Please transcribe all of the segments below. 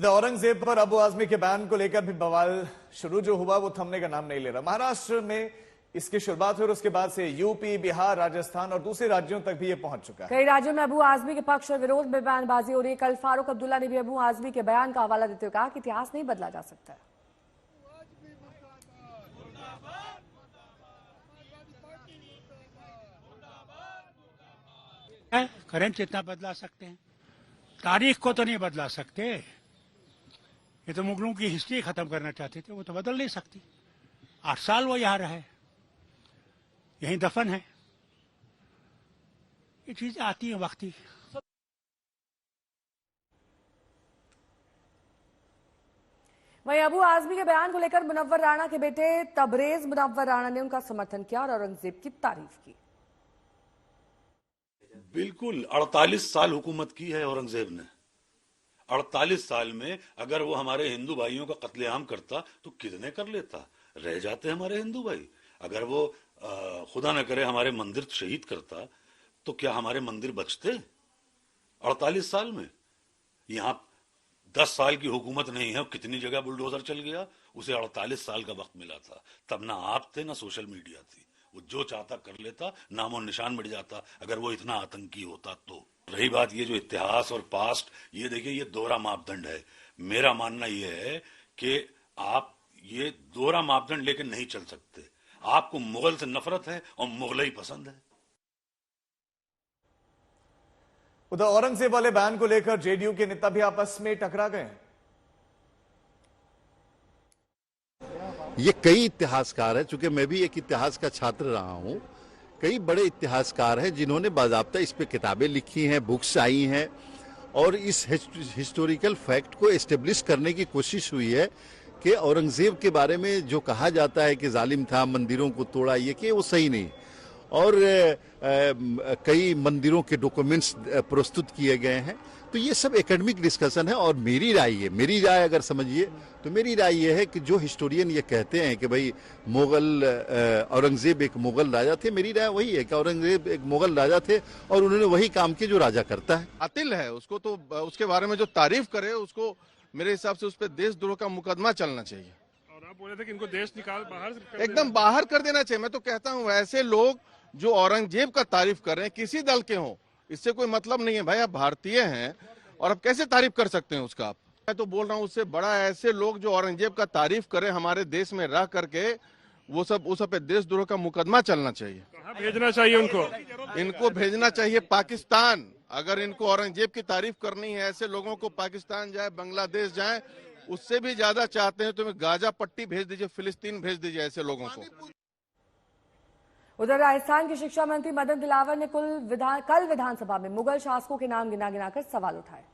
औरंगजेब पर अबू आजमी के बयान को लेकर भी बवाल शुरू जो हुआ वो थमने का नाम नहीं ले रहा। महाराष्ट्र में इसकी शुरुआत हुई और उसके बाद से यूपी, बिहार, राजस्थान और दूसरे राज्यों तक भी ये पहुंच चुका है। कई राज्यों में अबू आजमी के पक्ष और विरोध में बयानबाजी हो रही है। कल फारूक अब्दुल्ला ने भी अबू आजमी के बयान का हवाला देते हुए कहा कि इतिहास नहीं बदला जा सकता है। करंट जितना बदला सकते हैं, तारीख को तो नहीं बदला सकते। ये तो मुगलों की हिस्ट्री खत्म करना चाहते थे, वो तो बदल नहीं सकती। 8 साल वो यहाँ रहे, यहीं दफन है। ये चीजें आती हैं वक्ती। वहीं अबू आजमी के बयान को लेकर मुनव्वर राणा के बेटे तबरेज मुनव्वर राणा ने उनका समर्थन किया और औरंगजेब की तारीफ की। बिल्कुल 48 साल हुकूमत की है औरंगजेब ने। 48 साल में अगर वो हमारे हिंदू भाइयों का कत्लेआम करता तो कितने कर लेता, रह जाते हमारे हिंदू भाई। अगर वो खुदा न करे हमारे मंदिर शहीद करता तो क्या हमारे मंदिर बचते? 48 साल में यहाँ 10 साल की हुकूमत नहीं है, कितनी जगह बुलडोजर चल गया। उसे 48 साल का वक्त मिला था, तब ना आप थे ना सोशल मीडिया थी। वो जो चाहता कर लेता, नामो निशान मिट जाता अगर वो इतना आतंकी होता तो। रही बात ये जो इतिहास और पास्ट, ये देखिए ये दोहरा मापदंड है। मेरा मानना ये है कि आप ये दोहरा मापदंड लेकर नहीं चल सकते। आपको मुगल से नफरत है और मुगलई पसंद है। उधर औरंगजेब वाले बयान को लेकर जेडीयू के नेता भी आपस में टकरा गए। ये कई इतिहासकार हैं, चूंकि मैं भी एक इतिहास का छात्र रहा हूं, कई बड़े इतिहासकार हैं जिन्होंने बाकायदा इस पे किताबें लिखी हैं, बुक्स आई हैं और इस हिस्टोरिकल फैक्ट को एस्टेब्लिश करने की कोशिश हुई है कि औरंगजेब के बारे में जो कहा जाता है कि जालिम था, मंदिरों को तोड़ा, ये कि वो सही नहीं। और कई मंदिरों के डॉक्यूमेंट्स प्रस्तुत किए गए हैं। तो ये सब एकेडमिक डिस्कशन है और मेरी राय अगर समझिए तो मेरी राय ये है कि जो हिस्टोरियन ये कहते हैं कि भाई औरंगजेब एक मुगल राजा थे, मेरी राय वही है कि औरंगजेब एक मुगल राजा थे और उन्होंने वही काम किए जो राजा करता है। कातिल है, उसको तो उसके बारे में जो तारीफ करे उसको मेरे हिसाब से उस पर देशद्रोह का मुकदमा चलना चाहिए। और आप बोले थे कि इनको देश निकाल बाहर एकदम बाहर कर देना चाहिए। मैं तो कहता हूँ ऐसे लोग जो औरंगजेब का तारीफ कर रहे हैं, किसी दल के हों, इससे कोई मतलब नहीं है। भाई आप भारतीय हैं और आप कैसे तारीफ कर सकते हैं उसका? मैं तो बोल रहा हूँ उससे बड़ा ऐसे लोग जो औरंगजेब का तारीफ करें हमारे देश में रह करके, वो सब उस पे देशद्रोह का मुकदमा चलना चाहिए। कहाँ भेजना चाहिए उनको? इनको भेजना चाहिए पाकिस्तान। अगर इनको औरंगजेब की तारीफ करनी है, ऐसे लोगों को पाकिस्तान जाए, बांग्लादेश जाए, उससे भी ज्यादा चाहते हैं तो गाजा पट्टी भेज दीजिए, फिलिस्तीन भेज दीजिए ऐसे लोगों को। उधर राजस्थान के शिक्षा मंत्री मदन दिलावर ने कल विधानसभा में मुगल शासकों के नाम गिनाकर सवाल उठाए।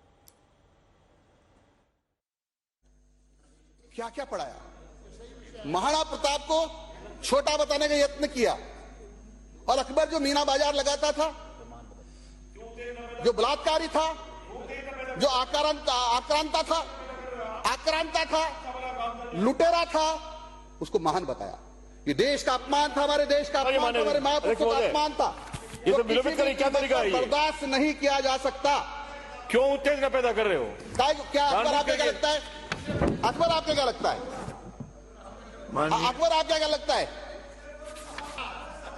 क्या क्या पढ़ाया? महाराणा प्रताप को छोटा बताने का यत्न किया और अकबर जो मीना बाजार लगाता था, जो बलात्कारी था, जो आक्रांता था, लुटेरा था, उसको महान बताया। ये देश का अपमान था, हमारे देश का अपमान था, हमारे महापुरुषों का अपमान था। ये तो विलंबित करके क्या तरीका है? बर्दाश्त नहीं किया जा सकता। क्यों उत्तेजना पैदा कर रहे हो? क्या अकबर आपको क्या लगता है? अकबर आपको क्या लगता है? अकबर आपको क्या लगता है?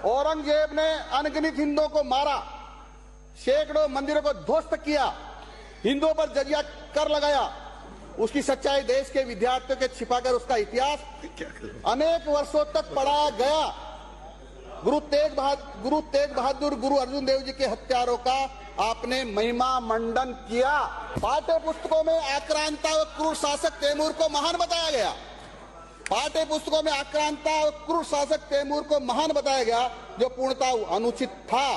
औरंगजेब ने अनगिनत हिंदुओं को मारा, सैकड़ों मंदिरों को ध्वस्त किया, हिंदुओं पर जजिया कर लगाया। उसकी सच्चाई देश के विद्यार्थियों के छिपाकर उसका इतिहास अनेक वर्षों तक पढ़ाया गया। गुरु तेग बहादुर, गुरु अर्जुन देव जी के हत्यारों का आपने महिमा मंडन किया। पाठ्य पुस्तकों में आक्रांता व क्रूर शासक तैमूर को महान बताया गया। पाठ्य पुस्तकों में आक्रांता व क्रूर शासक तैमूर को महान बताया गया, जो पूर्णतः अनुचित था।